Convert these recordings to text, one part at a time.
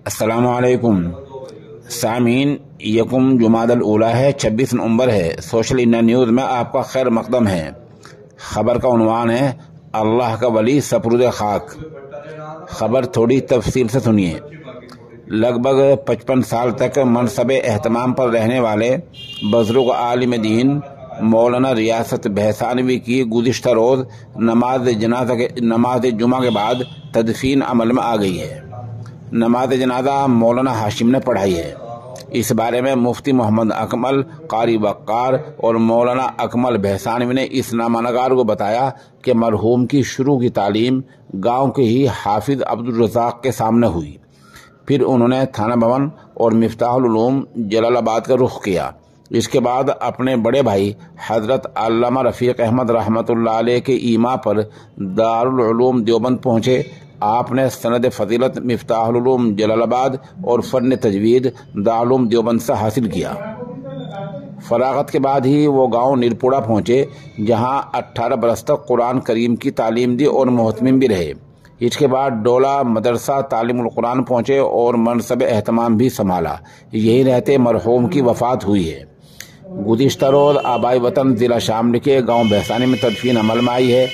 السلام علیکم سامعین، یکم جمادی الاولیٰ ہے، 26 نومبر ہے۔ سوشل انڈیا نیوز میں آپ کا خیر مقدم ہے۔ خبر کا عنوان ہے اللہ کا ولی سپرد خاک۔ خبر تھوڑی تفصیل سے سنیے۔ لگ بھگ 55 سال تک منصب اہتمام پر رہنے والے بزرگ عالم دین مولانا ریاست بھیسانوی کی گزشتہ روز نماز جمعہ کے بعد تدفین عمل میں آ گئی ہے۔ نماز جنازہ مولانا ہاشم نے پڑھائی ہے۔ اس بارے میں مفتی محمد اکمل، قاری وقار اور مولانا اکمل بھیسانوی نے اس نامہ نگار کو بتایا کہ مرحوم کی شروع کی تعلیم گاؤں کے ہی حافظ عبدالرزاق کے سامنے ہوئی۔ پھر انہوں نے تھانہ بھون اور مفتاح العلوم جلال آباد کا رخ کیا۔ اس کے بعد اپنے بڑے بھائی حضرت علامہ رفیق احمد رحمۃ اللہ علیہ کے ایما پر دارالعلوم دیوبند پہنچے۔ آپ نے سند فضیلت مفتاح العلوم جلال آباد اور فن تجوید دارالعلوم دیوبند سے حاصل کیا۔ فراغت کے بعد ہی وہ گاؤں نرپوڑا پہنچے، جہاں 18 برس تک قرآن کریم کی تعلیم دی اور محتمم بھی رہے۔ اس کے بعد ڈولا مدرسہ تعلیم القرآن پہنچے اور منصب اہتمام بھی سنبھالا۔ یہی رہتے مرحوم کی وفات ہوئی ہے۔ گزشتہ روز آبائی وطن ضلع شاملی کے گاؤں بھیسانی میں تدفین عمل میں آئی ہے۔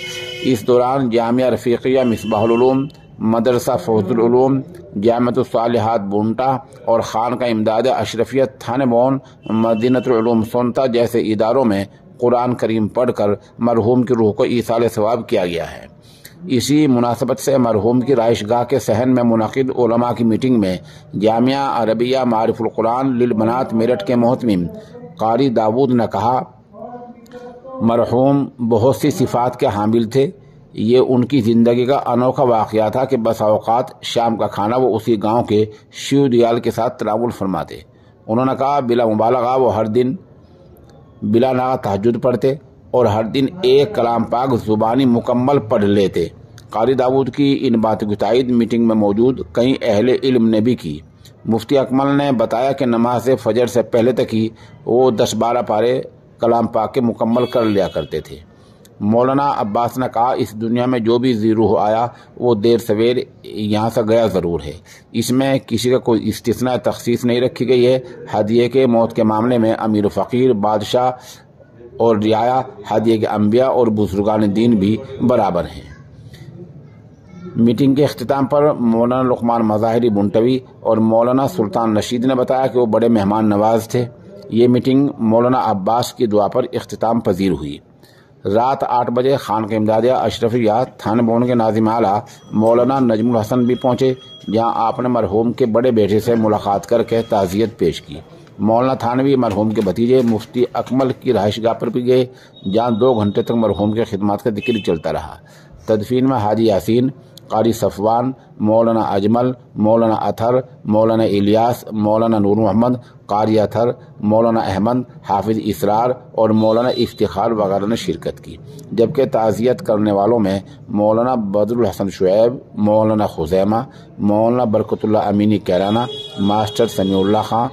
اس دوران جامعہ رفیقیہ مصباح العلوم، مدرسہ فوز العلوم، جامعۃ الصالحات بونٹا اور خانقاہ امداد اشرفیہ تھانہ بھون، مدینۃ العلوم سونتا جیسے اداروں میں قرآن کریم پڑھ کر مرحوم کی روح کو ایصال ثواب کیا گیا ہے۔ اسی مناسبت سے مرحوم کی رہائش گاہ کے صحن میں منعقد علماء کی میٹنگ میں جامعہ عربیہ معارف القرآن للبنات میرٹھ کے محتمم قاری داود نے کہا، مرحوم بہت سی صفات کے حامل تھے۔ یہ ان کی زندگی کا انوکھا واقعہ تھا کہ بس اوقات شام کا کھانا وہ اسی گاؤں کے شیو دیال کے ساتھ تناول فرماتے۔ انہوں نے کہا، بلا مبالغہ وہ ہر دن بلا ناغہ تہجد پڑھتے اور ہر دن ایک کلام پاک زبانی مکمل پڑھ لیتے۔ قاری داود کی ان باتوں کی تائید میٹنگ میں موجود کئی اہل علم نے بھی کی۔ مفتی اکمل نے بتایا کہ نماز فجر سے پہلے تک ہی وہ 10-12 پارے کلام پاک کے مکمل کر لیا کرتے تھے۔ مولانا عباس نے کہا، اس دنیا میں جو بھی ذی روح آیا وہ دیر سویر یہاں سے گیا ضرور ہے۔ اس میں کسی کا کوئی استثناء تخصیص نہیں رکھی گئی ہے۔ ہدیے کے موت کے معاملے میں امیر و فقیر، بادشاہ اور رعایا، ہدیے کے انبیاء اور بزرگان دین بھی برابر ہیں۔ میٹنگ کے اختتام پر مولانا لقمان مظاہری بنٹوی اور مولانا سلطان رشید نے بتایا کہ وہ بڑے مہمان نواز تھے۔ یہ میٹنگ مولانا عباس کی دعا پر اختتام پذیر ہوئی۔ رات 8 بجے خانقاہ امدادیہ اشرفیہ تھانہ بھون کے ناظم اعلیٰ مولانا نجم الحسن بھی پہنچے، جہاں آپ نے مرحوم کے بڑے بیٹے سے ملاقات کر کے تعزیت پیش کی۔ مولانا تھانوی مرحوم کے بھتیجے مفتی اکمل کی رہائش گاہ پر بھی گئے، جہاں 2 گھنٹے تک مرحوم کے خدمات کا ذکر چلتا رہا۔ تدفین میں حاجی یاسین، قاری صفوان، مولانا اجمل، مولانا اطہر، مولانا الیاس، مولانا نور محمد، قاری اطہر، مولانا احمد، حافظ اسرار اور مولانا افتخار وغیرہ نے شرکت کی، جبکہ تعزیت کرنے والوں میں مولانا بدر الحسن شعیب، مولانا خزیمہ، مولانا برکت اللہ امینی کیرانہ، ماسٹر سمیع اللہ خان،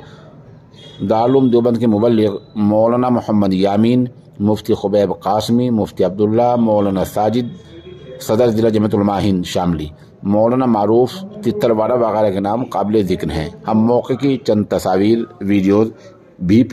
دارالعلوم دیوبند کے مبلغ مولانا محمد یامین، مفتی خبیب قاسمی، مفتی عبداللہ، مولانا ساجد، صدر ضلع جمعیت علماء ہند شاملی، مولانا معروف تترواڑہ وغیرہ کے نام قابل ذکر ہیں۔ ہم موقع کی چند تصاویر، ویڈیوز بھی